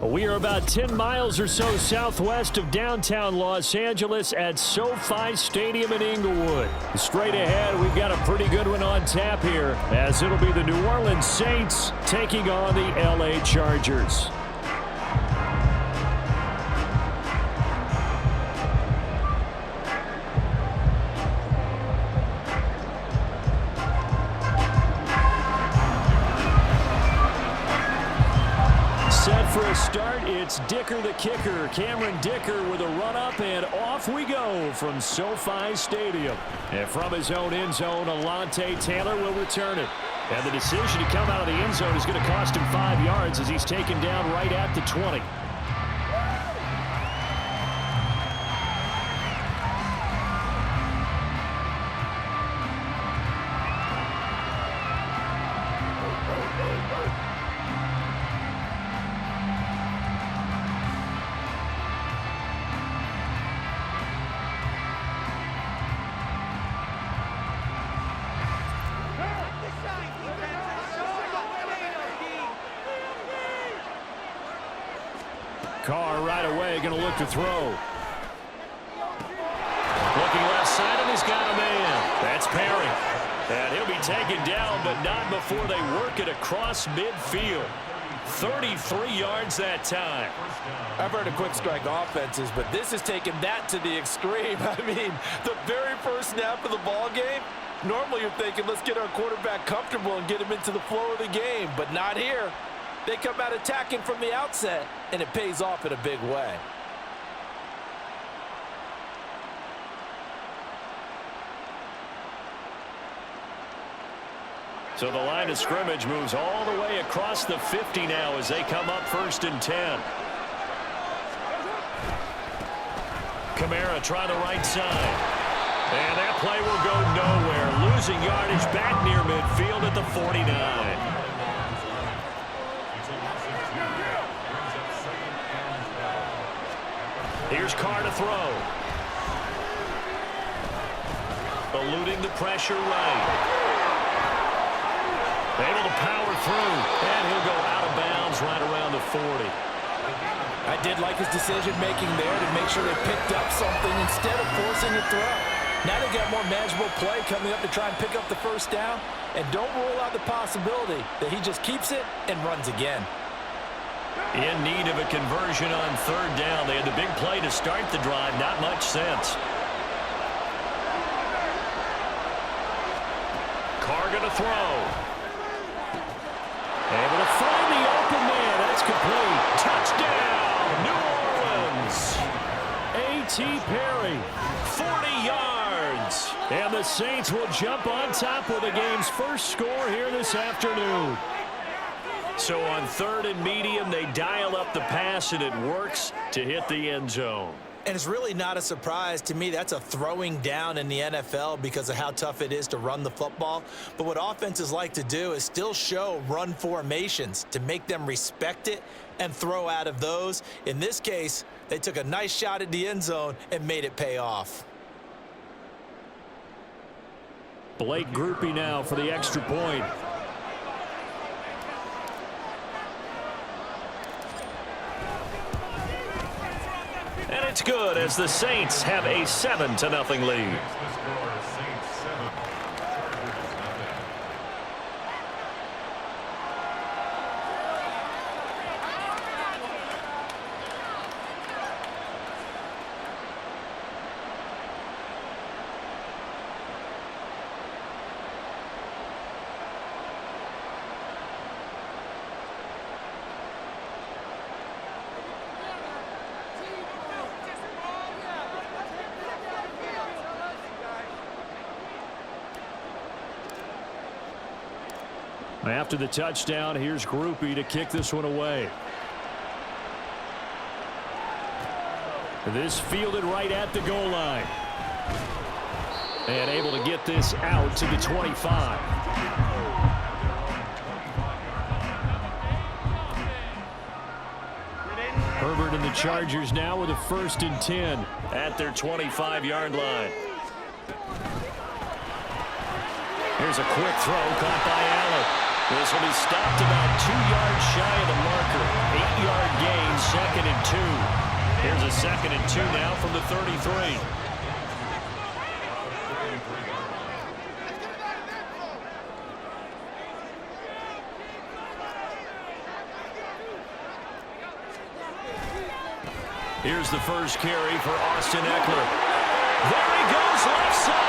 We are about 10 miles or so southwest of downtown Los Angeles at SoFi Stadium in Inglewood. Straight ahead, we've got a pretty good one on tap here, as it'll be the New Orleans Saints taking on the LA Chargers. For a start, it's Dicker the kicker. Cameron Dicker with a run-up, and off we go from SoFi Stadium. And from his own end zone, Alontae Taylor will return it. And the decision to come out of the end zone is going to cost him 5 yards as he's taken down right at the 20. Carr right away, going to look to throw. Looking left side, and he's got a man. That's Perry. And he'll be taken down, but not before they work it across midfield. 33 yards that time. I've heard of quick strike offenses, but this is taking that to the extreme. I mean, the very first snap of the ball game, normally you're thinking, let's get our quarterback comfortable and get him into the flow of the game, but not here. They come out attacking from the outset, and it pays off in a big way. So the line of scrimmage moves all the way across the 50 now as they come up 1st and 10. Kamara try the right side. And that play will go nowhere. Losing yardage back near midfield at the 49. Here's Carr to throw. Eluding the pressure right. Able to power through, and he'll go out of bounds right around the 40. I did like his decision-making there to make sure they picked up something instead of forcing a throw. Now they got more manageable play coming up to try and pick up the first down, and don't rule out the possibility that he just keeps it and runs again. In need of a conversion on 3rd down. They had the big play to start the drive. Not much sense. Carr going to throw. Able to find the open man. That's complete. Touchdown, New Orleans. A.T. Perry, 40 yards. And the Saints will jump on top with the game's first score here this afternoon. So on 3rd and medium, they dial up the pass, and it works to hit the end zone. And it's really not a surprise to me. That's a throwing down in the NFL because of how tough it is to run the football. But what offenses like to do is still show run formations to make them respect it and throw out of those. In this case, they took a nice shot at the end zone and made it pay off. Blake Groupie now for the extra point. And it's good as the Saints have a 7-0 lead. After the touchdown, here's Groupie to kick this one away. This fielded right at the goal line. And able to get this out to the 25. Herbert and the Chargers now with a 1st and 10 at their 25-yard line. Here's a quick throw caught by Allen. This will be stopped about 2 yards shy of the marker. 8-yard gain, 2nd and 2. Here's a 2nd and 2 now from the 33. Here's the first carry for Austin Eckler. There he goes, left side.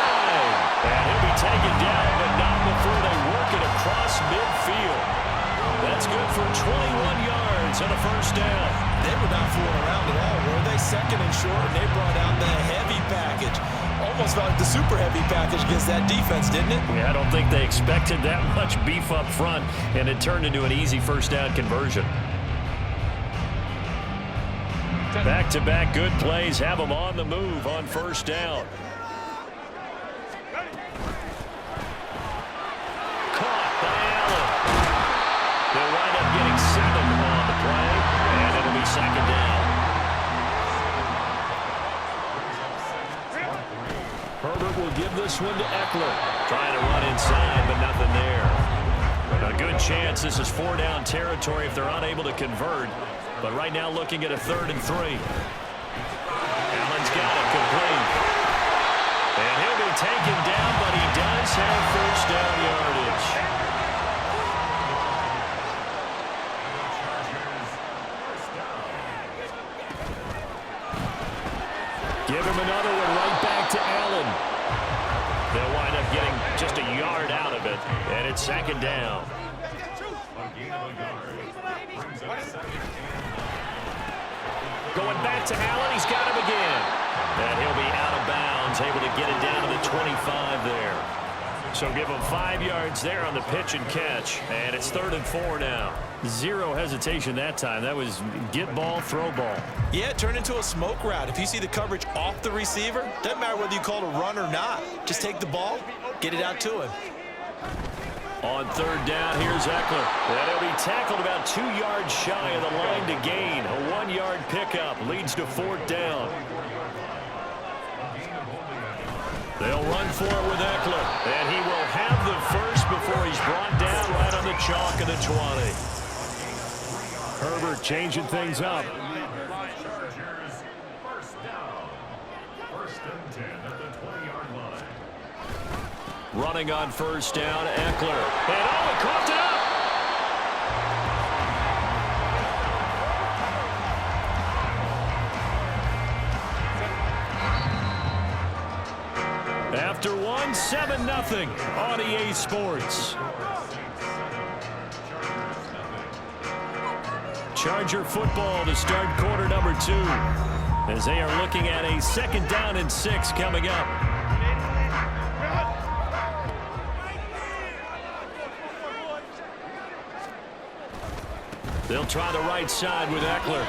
And he'll be taken down, but not before they work it across midfield. That's good for 21 yards and a first down. They were not fooling around at all, were they? 2nd and short, and they brought out the heavy package. Almost felt like the super heavy package against that defense, didn't it? Yeah, I don't think they expected that much beef up front, and it turned into an easy first down conversion. Back-to-back good plays have them on the move on first down. Caught by Allen. They'll wind up getting 7 on the play, and it'll be 2nd down. Herbert will give this one to Eckler. Trying to run inside, but nothing there. A good chance this is 4-down territory if they're unable to convert. But right now looking at a 3rd and 3. Allen's got it complete. And he'll be taken down, but he does have first down yardage. Give him another one right back to Allen. They'll wind up getting just a yard out of it. And it's 2nd down. Going back to Allen, he's got him again. And he'll be out of bounds, able to get it down to the 25 there. So give him 5 yards there on the pitch and catch. And it's 3rd and 4 now. Zero hesitation that time. That was get ball, throw ball. Yeah, it turned into a smoke route. If you see the coverage off the receiver, doesn't matter whether you call it a run or not. Just take the ball, get it out to him. On 3rd down, here's Eckler. And he'll be tackled about 2 yards shy of the line to gain. A 1-yard pickup leads to 4th down. They'll run for it with Eckler. And he will have the first before he's brought down right on the chalk of the 20. Herbert changing things up. Running on first down, Eckler. And he coughed it up. After one, 7-0 on EA Sports. Charger football to start quarter number 2. As they are looking at a 2nd down and 6 coming up. They'll try the right side with Eckler.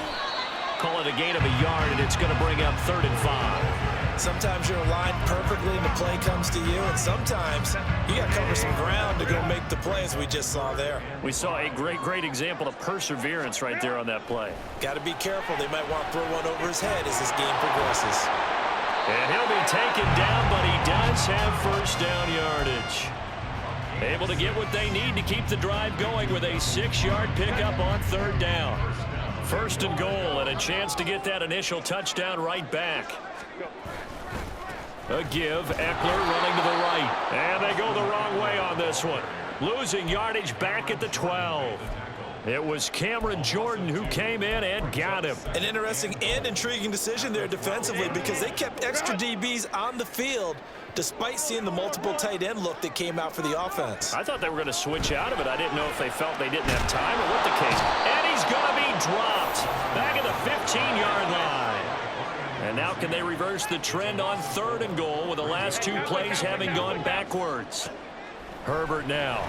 Call it a gain of a yard, and it's going to bring up 3rd and 5. Sometimes you're aligned perfectly and the play comes to you, and sometimes you got to cover some ground to go make the play, as we just saw there. We saw a great example of perseverance right there on that play. Got to be careful. They might want to throw one over his head as this game progresses. And he'll be taken down, but he does have first down yardage. Able to get what they need to keep the drive going with a 6-yard pickup on 3rd down. 1st and goal, and a chance to get that initial touchdown right back. A give, Eckler running to the right. And they go the wrong way on this one. Losing yardage back at the 12. It was Cameron Jordan who came in and got him. An interesting and intriguing decision there defensively, because they kept extra DBs on the field despite seeing the multiple tight end look that came out for the offense. I thought they were going to switch out of it. I didn't know if they felt they didn't have time or what the case. And he's going to be dropped back at the 15-yard line. And now can they reverse the trend on 3rd and goal with the last 2 plays having gone backwards? Herbert now.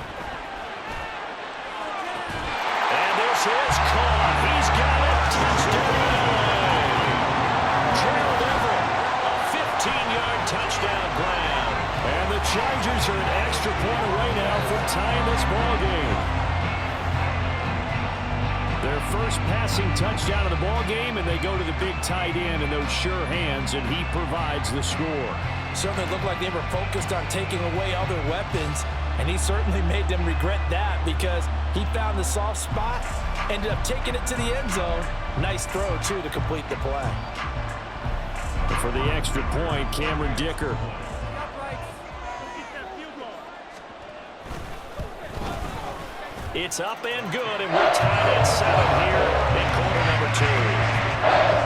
And this is caught. He's got it. Touchdown. Gerald Everett, a 15-yard touchdown grab. And the Chargers are an extra point away now from tying this ball game. Their first passing touchdown of the ball game, and they go to the big tight end in those sure hands, and he provides the score. Certainly looked like they were focused on taking away other weapons, and he certainly made them regret that because he found the soft spot, ended up taking it to the end zone. Nice throw, too, to complete the play. For the extra point, Cameron Dicker. It's up and good, and we're tied at 7 here in quarter number 2.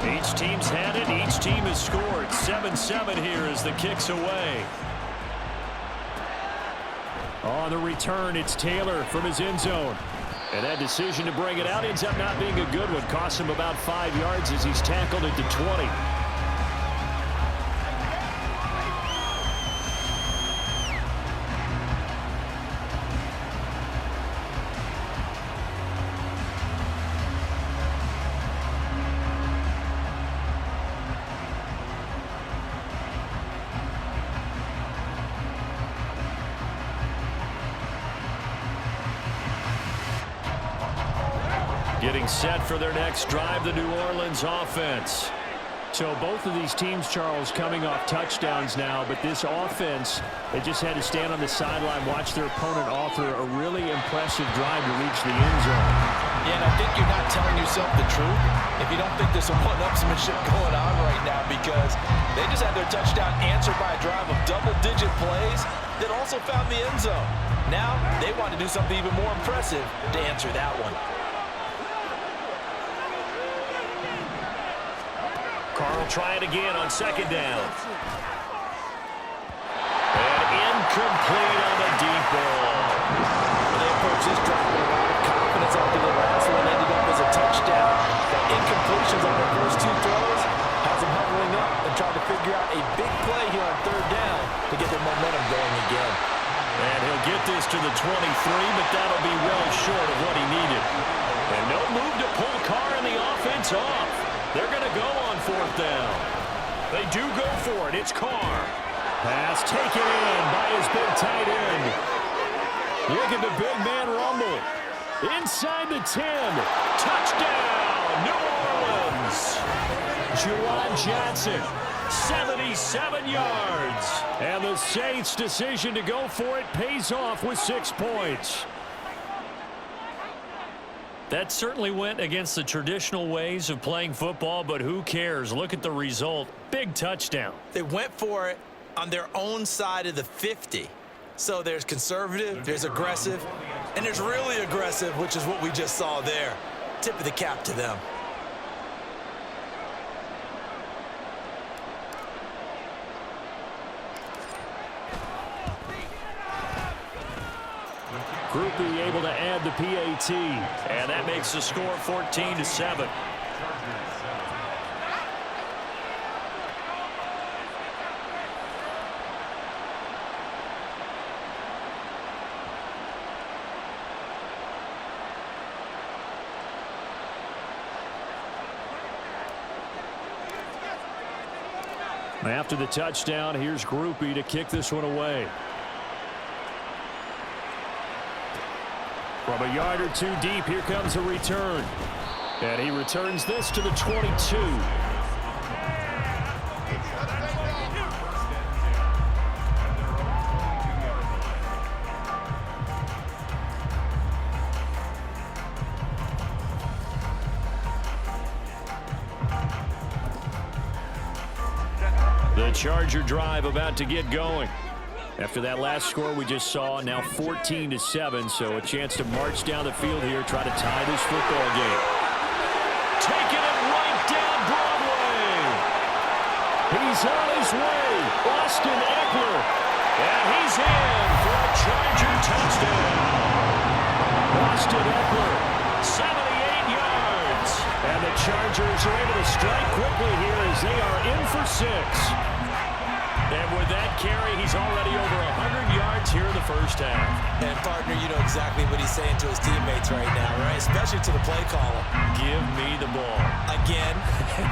Each team's had it. Each team has scored. 7-7 here as the kick's away. On the return, it's Taylor from his end zone. And that decision to bring it out ends up not being a good one. Costs him about 5 yards as he's tackled at the 20. Getting set for their next drive, the New Orleans offense. So both of these teams, Charles, coming off touchdowns now, but this offense, they just had to stand on the sideline, watch their opponent offer a really impressive drive to reach the end zone. Yeah, and I think you're not telling yourself the truth if you don't think there's some one-upsmanship going on right now, because they just had their touchdown answered by a drive of double-digit plays that also found the end zone. Now they want to do something even more impressive to answer that one. Carl try it again on second down. And incomplete on the deep ball. They approach this drive with a lot of confidence after the last one ended up as a touchdown. The incompletions on the first 2 throws has them huddling up and trying to figure out a big play here on third down to get their momentum going again. And he'll get this to the 23, but that'll be well short of what he needed. And no move to pull Carr and the offense off. They're going to go on fourth down. They do go for it. It's Carr. Pass taken in by his big tight end. Look at the big man rumble. Inside the 10. Touchdown, New Orleans. Juwan Johnson, 77 yards. And the Saints' decision to go for it pays off with 6 points. That certainly went against the traditional ways of playing football, but who cares? Look at the result. Big touchdown. They went for it on their own side of the 50. So there's conservative, there's aggressive, and there's really aggressive, which is what we just saw there. Tip of the cap to them. Groupie able to add the PAT, and that makes the score 14-7. After the touchdown, here's Groupie to kick this one away. From a yard or 2 deep, here comes a return. And he returns this to the 22. The Charger drive about to get going. After that last score we just saw, now 14-7, so a chance to march down the field here, try to tie this football game. Taking it right down Broadway. He's on his way. Austin Eckler. And he's in for a Charger touchdown. Austin Eckler, 78 yards. And the the Chargers are able to strike quickly here as they are in for 6. And with that carry, he's already over 100 yards here in the first half. And, partner, you know exactly what he's saying to his teammates right now, right? Especially to the play caller. Give me the ball. Again,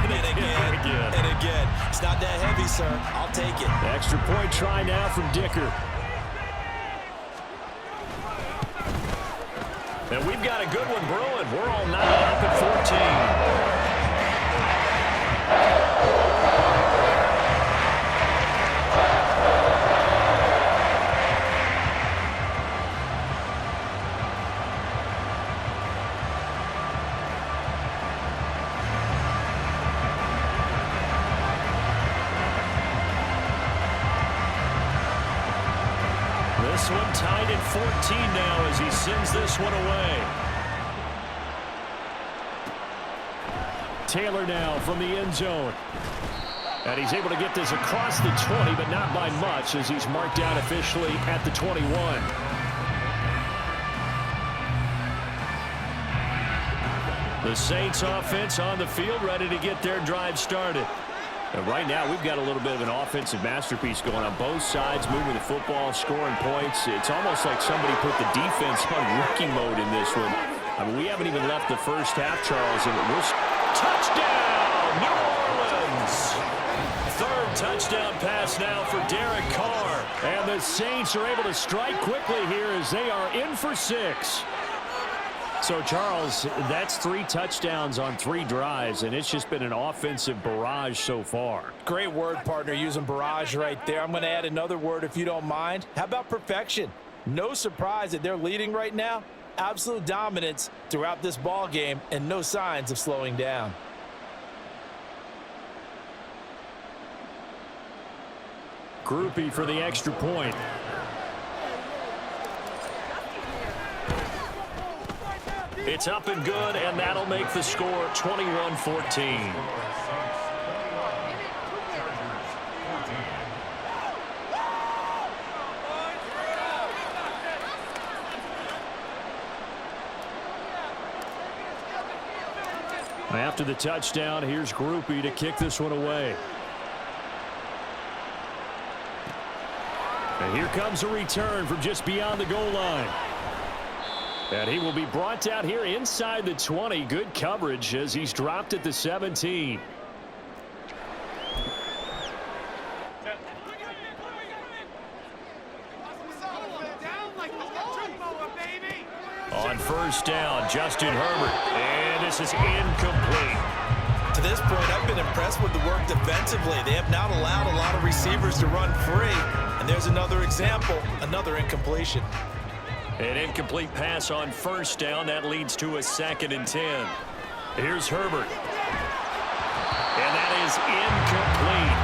and again, and again. It's not that heavy, sir. I'll take it. Extra point try now from Dicker. And we've got a good one brewing. We're all knotted up at 14. This one tied at 14 now as he sends this one away. Taylor now from the end zone. And he's able to get this across the 20, but not by much as he's marked down officially at the 21. The Saints offense on the field ready to get their drive started. And right now, we've got a little bit of an offensive masterpiece going on both sides, moving the football, scoring points. It's almost like somebody put the defense on rookie mode in this one. I mean, we haven't even left the first half, Charles, and we're... Touchdown, New Orleans! Third touchdown pass now for Derek Carr. And the Saints are able to strike quickly here as they are in for 6. So, Charles, that's 3 touchdowns on 3 drives, and it's just been an offensive barrage so far. Great word, partner, using barrage right there. I'm going to add another word if you don't mind. How about perfection? No surprise that they're leading right now. Absolute dominance throughout this ball game and no signs of slowing down. Groupie for the extra point. It's up and good, and that'll make the score 21-14. After the touchdown, here's Groupie to kick this one away. And here comes a return from just beyond the goal line. And he will be brought down here inside the 20. Good coverage as he's dropped at the 17. On first down, Justin Herbert. And this is incomplete. To this point, I've been impressed with the work defensively. They have not allowed a lot of receivers to run free. And there's another example, another incompletion. An incomplete pass on first down. That leads to a 2nd and 10. Here's Herbert. And that is incomplete.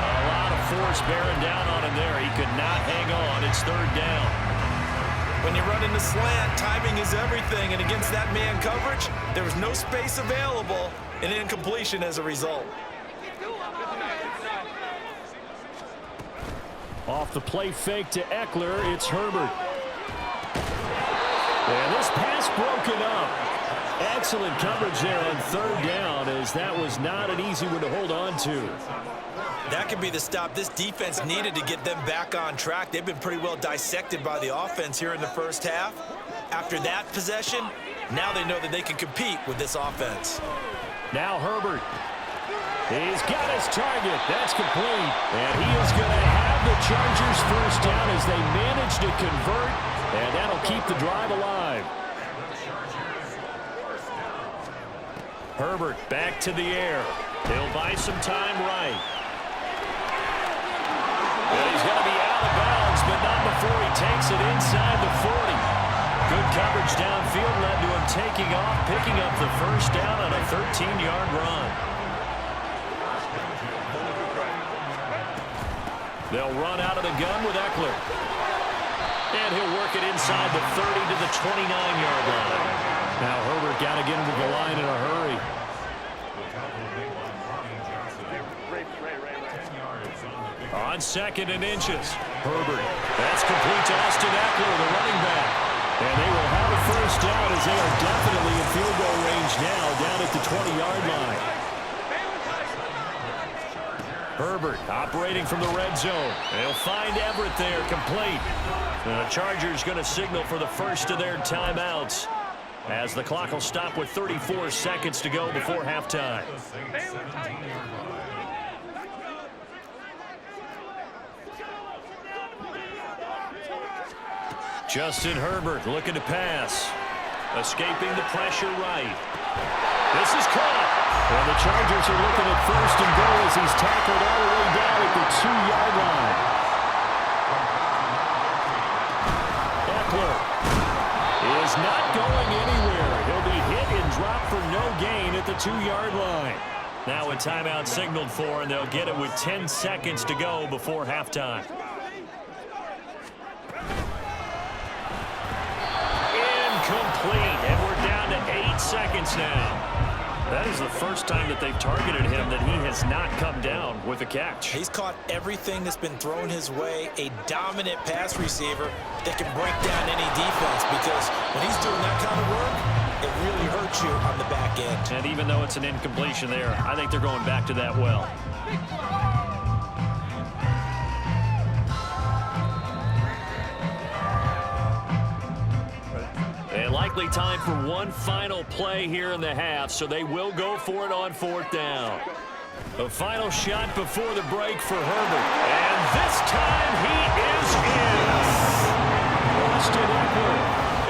A lot of force bearing down on him there. He could not hang on. It's 3rd down. When you run in the slant, timing is everything. And against that man coverage, there was no space available. An incompletion as a result. Off the play fake to Eckler, it's Herbert. And this pass broken up. Excellent coverage there on 3rd down, as that was not an easy one to hold on to. That could be the stop this defense needed to get them back on track. They've been pretty well dissected by the offense here in the first half. After that possession, now they know that they can compete with this offense. Now Herbert. He's got his target. That's complete. And he is going to have the Chargers first down as they manage to convert. And that'll keep the drive alive. Herbert back to the air. He'll buy some time right. And he's going to be out of bounds, but not before he takes it inside the 40. Good coverage downfield led to him taking off, picking up the first down on a 13-yard run. They'll run out of the gun with Eckler. And he'll work it inside the 30 to the 29-yard line. Now Herbert got to get into the line in a hurry. On 2nd and inches. Herbert. That's complete to Austin Eckler, the running back. And they will have a first down as they are definitely in field goal range now, down at the 20-yard line. Herbert operating from the red zone. They'll find Everett there, complete. The Chargers going to signal for the first of their timeouts, as the clock will stop with 34 seconds to go before halftime. Justin Herbert looking to pass. Escaping the pressure right. This is caught. And the Chargers are looking at first and goal as he's tackled all the way down at the 2-yard line. Eckler is not going anywhere. He'll be hit and dropped for no gain at the 2-yard line. Now a timeout signaled for, and they'll get it with 10 seconds to go before halftime. Incomplete, and we're down to 8 seconds now. That is the first time that they've targeted him that he has not come down with a catch. He's caught everything that's been thrown his way. A dominant pass receiver that can break down any defense, because when he's doing that kind of work, it really hurts you on the back end. And even though it's an incompletion there, I think they're going back to that well. Likely time for one final play here in the half, so they will go for it on 4th down. The final shot before the break for Herbert. And this time he is in. Austin Eckler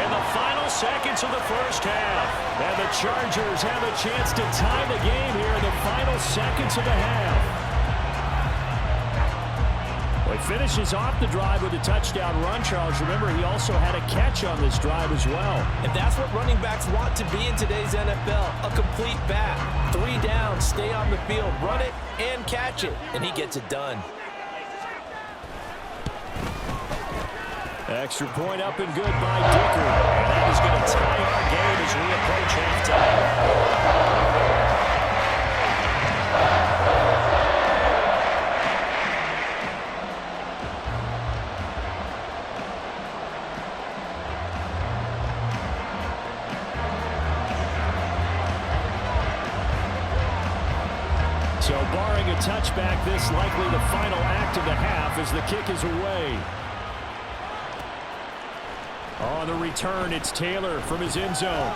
in the final seconds of the first half. And the Chargers have a chance to tie the game here in the final seconds of the half. He finishes off the drive with a touchdown run, Charles. Remember, he also had a catch on this drive as well. And that's what running backs want to be in today's NFL, a complete back. 3 down, stay on the field, run it, and catch it. And he gets it done. Extra point up and good by Dicker. And that is going to tie our game as we approach halftime. So barring a touchback, this likely the final act of the half as the kick is away. On the return, it's Taylor from his end zone.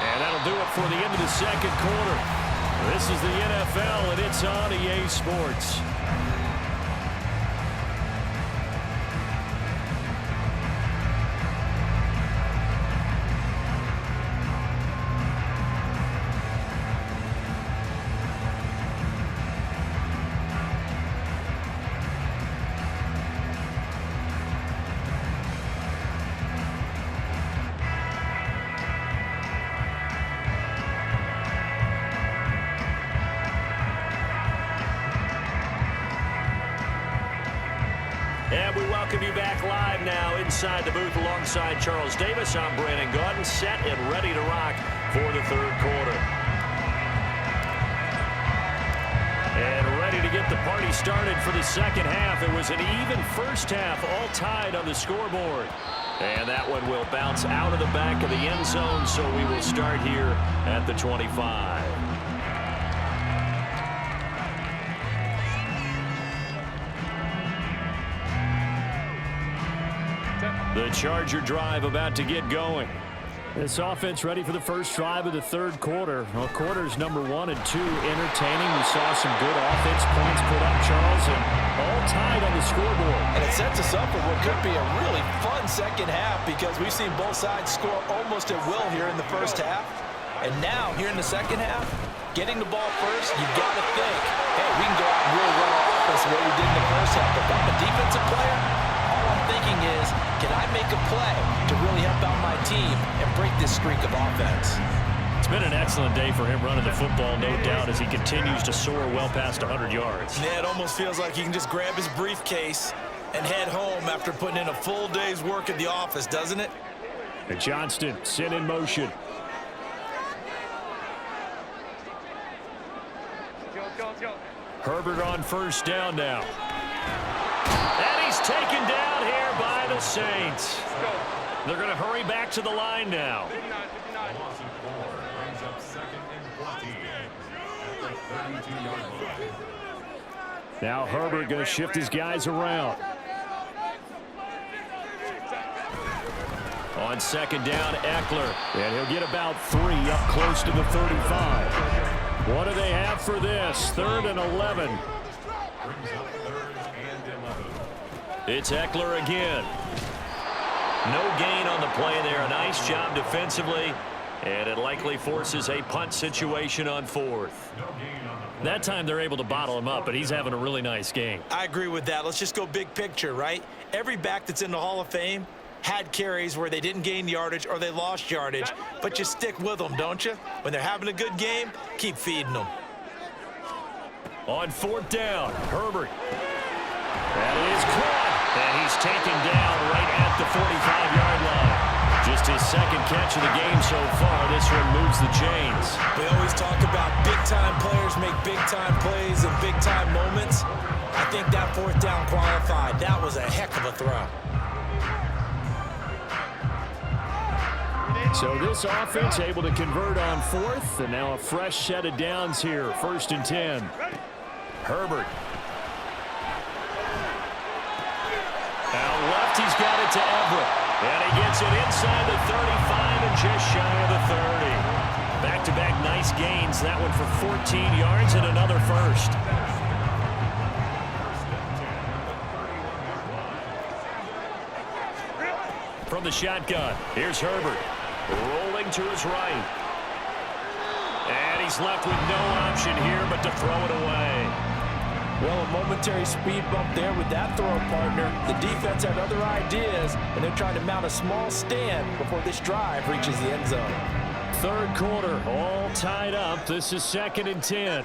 And that'll do it for the end of the second quarter. This is the NFL, and it's on EA Sports. And we welcome you back live now inside the booth alongside Charles Davis. I'm Brandon Gaudin, set and ready to rock for the third quarter. And ready to get the party started for the second half. It was an even first half, all tied on the scoreboard. And that one will bounce out of the back of the end zone, so we will start here at the 25. The Charger drive about to get going. This offense ready for the first drive of the third quarter. Well, quarters number 1 and 2 entertaining. We saw some good offense points put up, Charles, and all tied on the scoreboard. And it sets us up for what could be a really fun second half, because we've seen both sides score almost at will here in the first half. And now, here in the second half, getting the ball first, you've got to think, hey, we can go out and really run our offense the way we did in the first half. But if I'm a defensive player, all I'm thinking is, can I make a play to really help out my team and break this streak of offense? It's been an excellent day for him running the football, no doubt, as he continues to soar well past 100 yards. Yeah, it almost feels like he can just grab his briefcase and head home after putting in a full day's work at the office, doesn't it? And Johnston sent in motion. Herbert on first down now. And he's taken down here by the Saints. They're going to hurry back to the line now. Now Herbert going to shift his guys around. On second down, Eckler. And he'll get about 3 up close to the 35. What do they have for this? 3rd and 11. It's Eckler again. No gain on the play there. A nice job defensively. And it likely forces a punt situation on 4th. That time they're able to bottle him up, but he's having a really nice game. I agree with that. Let's just go big picture, right? Every back that's in the Hall of Fame had carries where they didn't gain yardage or they lost yardage, but you stick with them, don't you? When they're having a good game, keep feeding them. On 4th down, Herbert. That is caught, and he's taken down right at the 45-yard line. Just his 2nd catch of the game so far. This one moves the chains. We always talk about big-time players make big-time plays in big-time moments. I think that 4th down qualified. That was a heck of a throw. So this offense able to convert on 4th, and now a fresh set of downs here. 1st and 10. Herbert. Out left, he's got it to Everett. And he gets it inside the 35 and just shy of the 30. Back-to-back nice gains. That one for 14 yards and another first. From the shotgun, here's Herbert. Rolling to his right. And he's left with no option here but to throw it away. Well, a momentary speed bump there with that throw partner. The defense had other ideas, and they're trying to mount a small stand before this drive reaches the end zone. 3rd quarter, all tied up. This is 2nd and 10.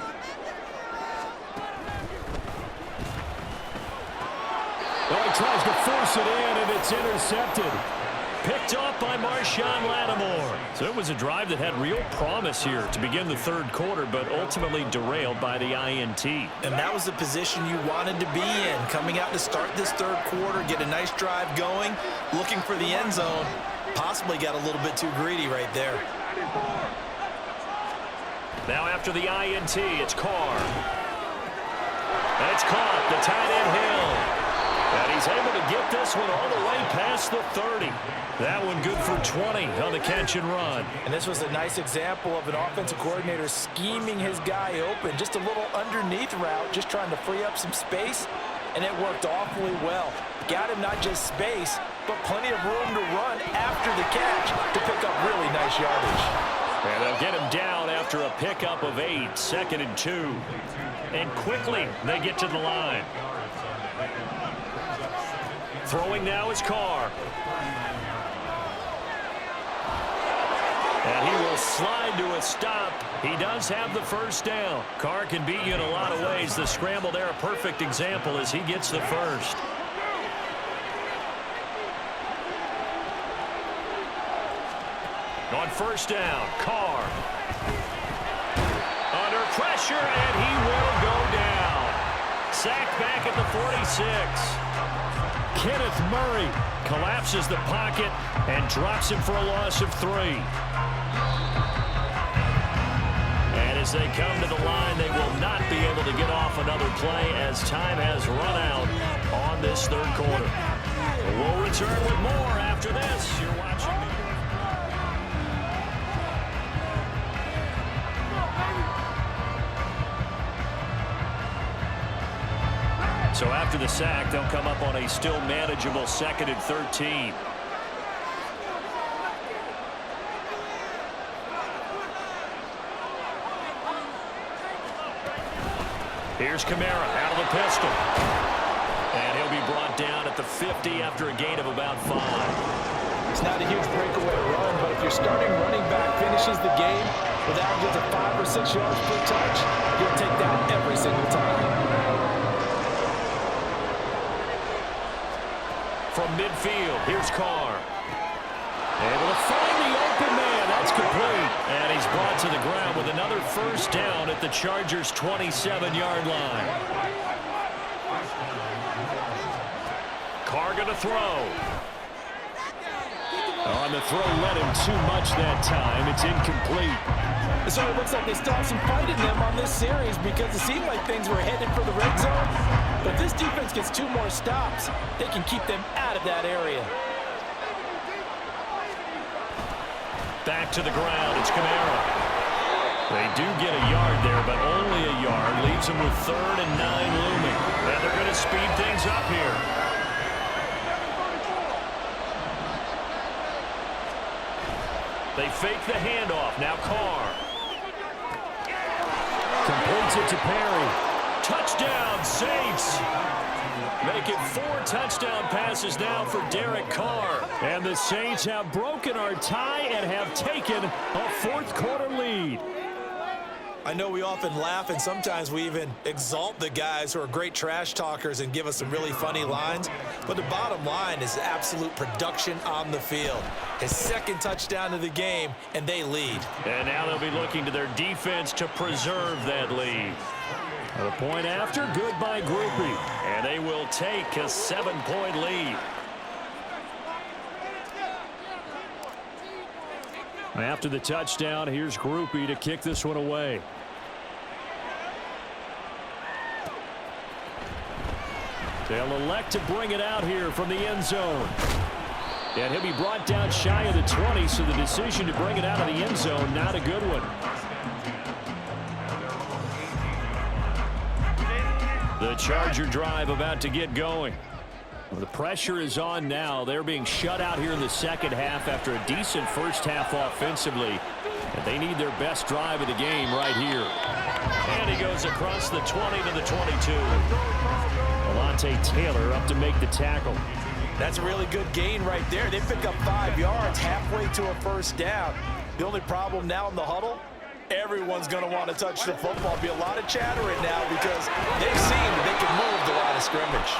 Well, he tries to force it in, and it's intercepted. Picked off by Marshawn Lattimore. So it was a drive that had real promise here to begin the 3rd quarter, but ultimately derailed by the INT. And that was the position you wanted to be in. Coming out to start this 3rd quarter, get a nice drive going, looking for the end zone. Possibly got a little bit too greedy right there. Now after the INT, it's Carr. And it's caught. The tight end Hill. And he's able to get this one all the way past the 30. That one good for 20 on the catch and run. And this was a nice example of an offensive coordinator scheming his guy open. Just a little underneath route, just trying to free up some space, and it worked awfully well. Got him not just space, but plenty of room to run after the catch to pick up really nice yardage. And they'll get him down after a pickup of 8, 2nd and 2. And quickly they get to the line. Throwing now is Carr. And he will slide to a stop. He does have the 1st down. Carr can beat you in a lot of ways. The scramble there, a perfect example as he gets the 1st. On 1st down, Carr. Under pressure, and he will go down. Sacked back at the 46. Kenneth Murray collapses the pocket and drops him for a loss of 3. And as they come to the line, they will not be able to get off another play as time has run out on this 3rd quarter. We'll return with more after this. You're watching the So after the sack, they'll come up on a still manageable 2nd and 13. Here's Kamara out of the pistol. And he'll be brought down at the 50 after a gain of about 5. It's not a huge breakaway run, but if your starting running back finishes the game with averages of 5 or 6 yards per touch, you'll take that every single time. From midfield, here's Carr. Able to find the open man. That's complete. And he's brought to the ground with another 1st down at the Chargers' 27-yard line. Carr going to throw. on the throw. Led him too much that time. It's incomplete. So it looks like they still have some fight in them on this series because it seemed like things were headed for the red zone. But if this defense gets 2 more stops, they can keep them out of that area. Back to the ground. It's Kamara. They do get a yard there, but only a yard. Leaves them with 3rd and 9 looming. And they're going to speed things up here. They fake the handoff. Now Carr. Completes it to Perry. Touchdown, Saints. Make it 4 touchdown passes now for Derek Carr. And the Saints have broken our tie and have taken a 4th quarter lead. I know we often laugh and sometimes we even exalt the guys who are great trash talkers and give us some really funny lines. But the bottom line is absolute production on the field. His 2nd touchdown of the game, and they lead. And now they'll be looking to their defense to preserve that lead. The point after, good by Groupie. And they will take a 7-point lead. After the touchdown, here's Groupie to kick this one away. They'll elect to bring it out here from the end zone. And he'll be brought down shy of the 20, so the decision to bring it out of the end zone, not a good one. The Charger drive about to get going. Well, the pressure is on now. They're being shut out here in the second half after a decent first half offensively. And they need their best drive of the game right here. And he goes across the 20 to the 22. Alontae Taylor up to make the tackle. That's a really good gain right there. They pick up 5 yards halfway to a first down. The only problem now in the huddle, everyone's going to want to touch the football. Be a lot of chattering now because they've seen that they can move the line of scrimmage.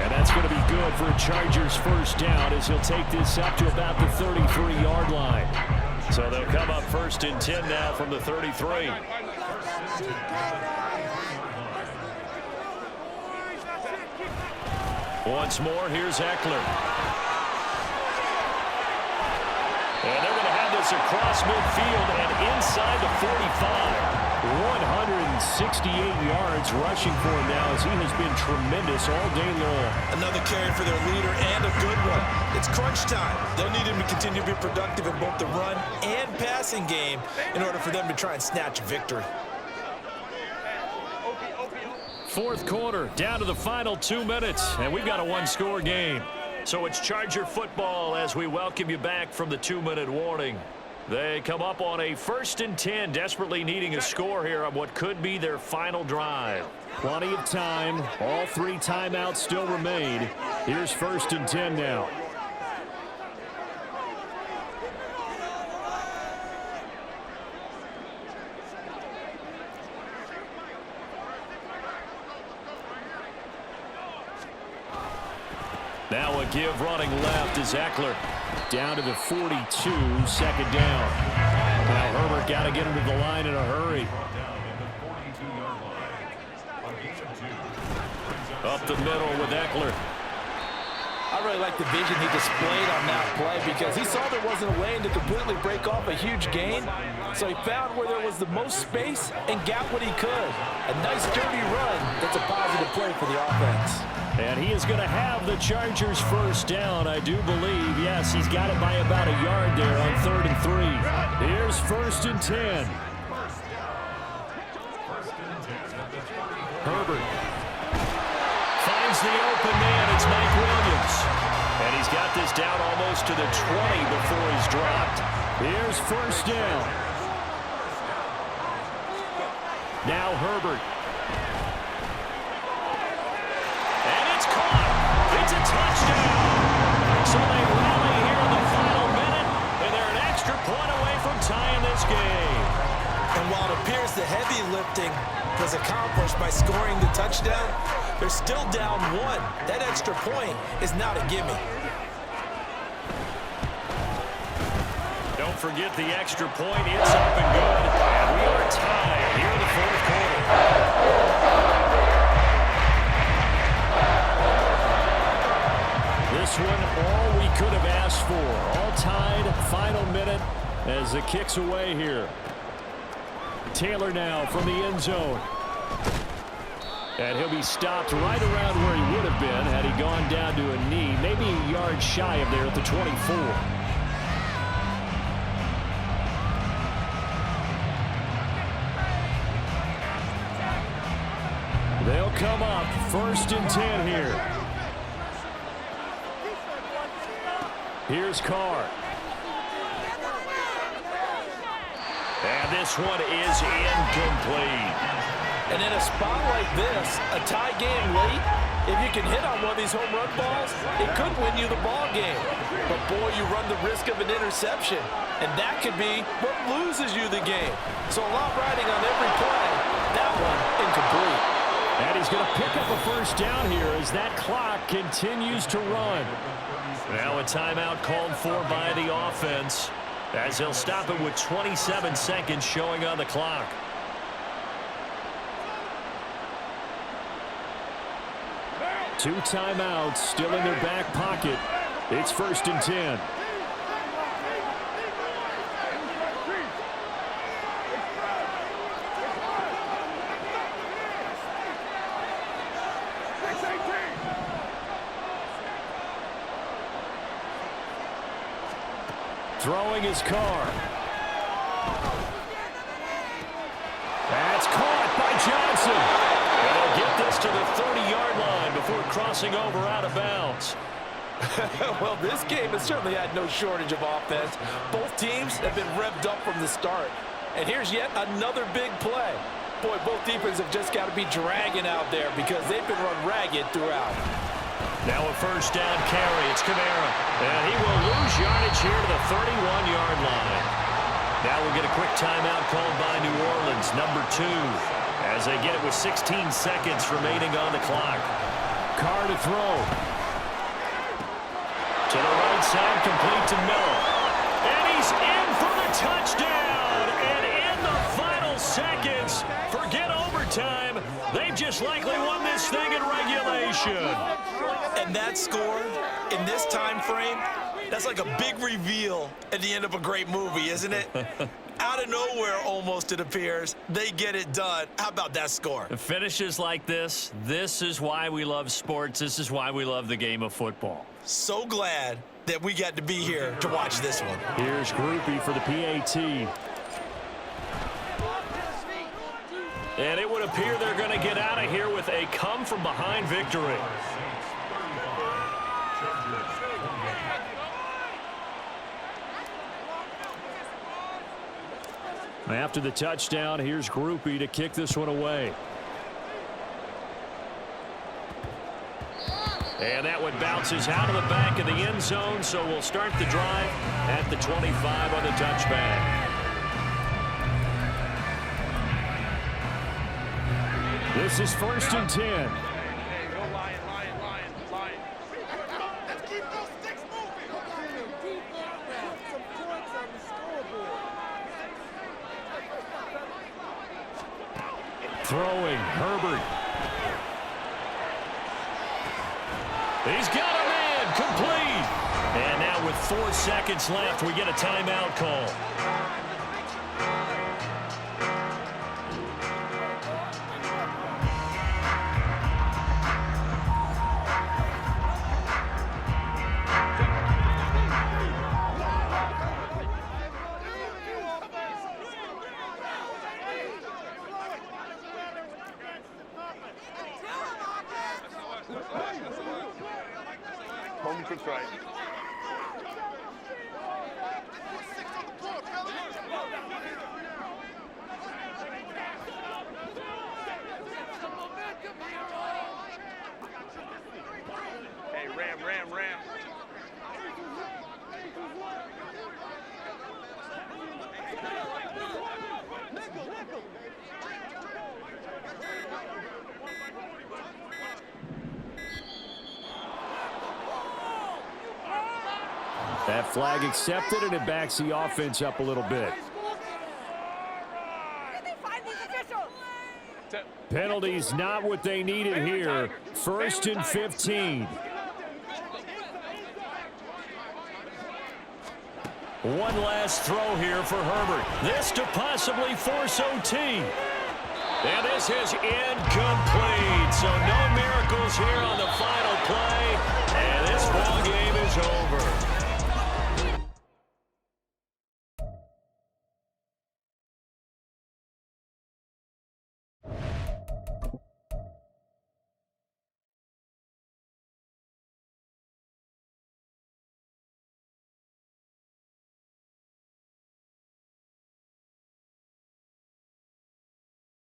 And that's going to be good for a Chargers first down as he'll take this up to about the 33-yard line. So they'll come up 1st and 10 now from the 33. Once more, here's Eckler. And they're going to have this across midfield and inside the 45. 168 yards rushing for him now as he has been tremendous all day long. Another carry for their leader and a good one. It's crunch time. They'll need him to continue to be productive in both the run and passing game in order for them to try and snatch a victory. 4th quarter, down to the final 2 minutes, and we've got a 1-score game. So it's Charger football as we welcome you back from the 2-minute warning. They come up on a 1st and 10, desperately needing a score here on what could be their final drive. Plenty of time. All 3 timeouts still remain. Here's 1st and 10 now. Now a give running left is Eckler. Down to the 42, 2nd down. Now Herbert got to get him to the line in a hurry. Up the middle with Eckler. I really like the vision he displayed on that play because he saw there wasn't a lane to completely break off a huge gain. So he found where there was the most space and got what he could. A nice dirty run. That's a positive play for the offense. And he is going to have the Chargers first down, I do believe. Yes, he's got it by about a yard there on 3rd and 3. Here's 1st and 10. Herbert finds the open man. It's Mike Williams. And he's got this down almost to the 20 before he's dropped. Here's 1st down. Now Herbert. Touchdown! So they rally here in the final minute, and they're an extra point away from tying this game. And while it appears the heavy lifting was accomplished by scoring the touchdown, they're still down 1. That extra point is not a gimme. Don't forget the extra point. It's up and good. And we are tied here in the 4th quarter. This one, all we could have asked for. All tied, final minute as the kick's away here. Taylor now from the end zone. And he'll be stopped right around where he would have been had he gone down to a knee, maybe a yard shy of there at the 24. They'll come up 1st and 10 here. Here's Carr. And this one is incomplete. And in a spot like this, a tie game late, if you can hit on one of these home run balls, it could win you the ball game. But boy, you run the risk of an interception, and that could be what loses you the game. So a lot riding on every play. That one incomplete. And he's going to pick up a 1st down here as that clock continues to run. Now a timeout called for by the offense as he'll stop it with 27 seconds showing on the clock. Two timeouts still in their back pocket. It's 1st and 10. Throwing his Carr. That's caught by Johnson. And he'll get this to the 30-yard line before crossing over out of bounds. Well, this game has certainly had no shortage of offense. Both teams have been revved up from the start. And here's yet another big play. Boy, both defenses have just got to be dragging out there because they've been run ragged throughout. Now a 1st down carry. It's Kamara. And he will lose yardage here to the 31-yard line. Now we'll get a quick timeout called by New Orleans, number 2, as they get it with 16 seconds remaining on the clock. Carr to throw. To the right side, complete to Miller. And he's in for the touchdown. And in the final seconds, forget overtime. They've just likely won this thing in regulation. And that score in this time frame, that's like a big reveal at the end of a great movie, isn't it? Out of nowhere, almost, it appears, they get it done. How about that score? Finishes like this is why we love sports. This is why we love the game of football. So glad that we got to be here to watch this one. Here's Groupie for the PAT. And it would appear they're going to get out of here with a come-from-behind victory. After the touchdown, here's Groupie to kick this one away. And that one bounces out of the back of the end zone, so we'll start the drive at the 25 on the touchback. This is 1st and 10. Throwing, Herbert. He's got a man, complete. And now with 4 seconds left, we get a timeout call. Home control. Hey, Ram. That flag accepted, and it backs the offense up a little bit. Penalties not what they needed here. 1st and 15. One last throw here for Herbert. This to possibly force OT. And this is incomplete. So no miracles here on the final play. And this ball game is over.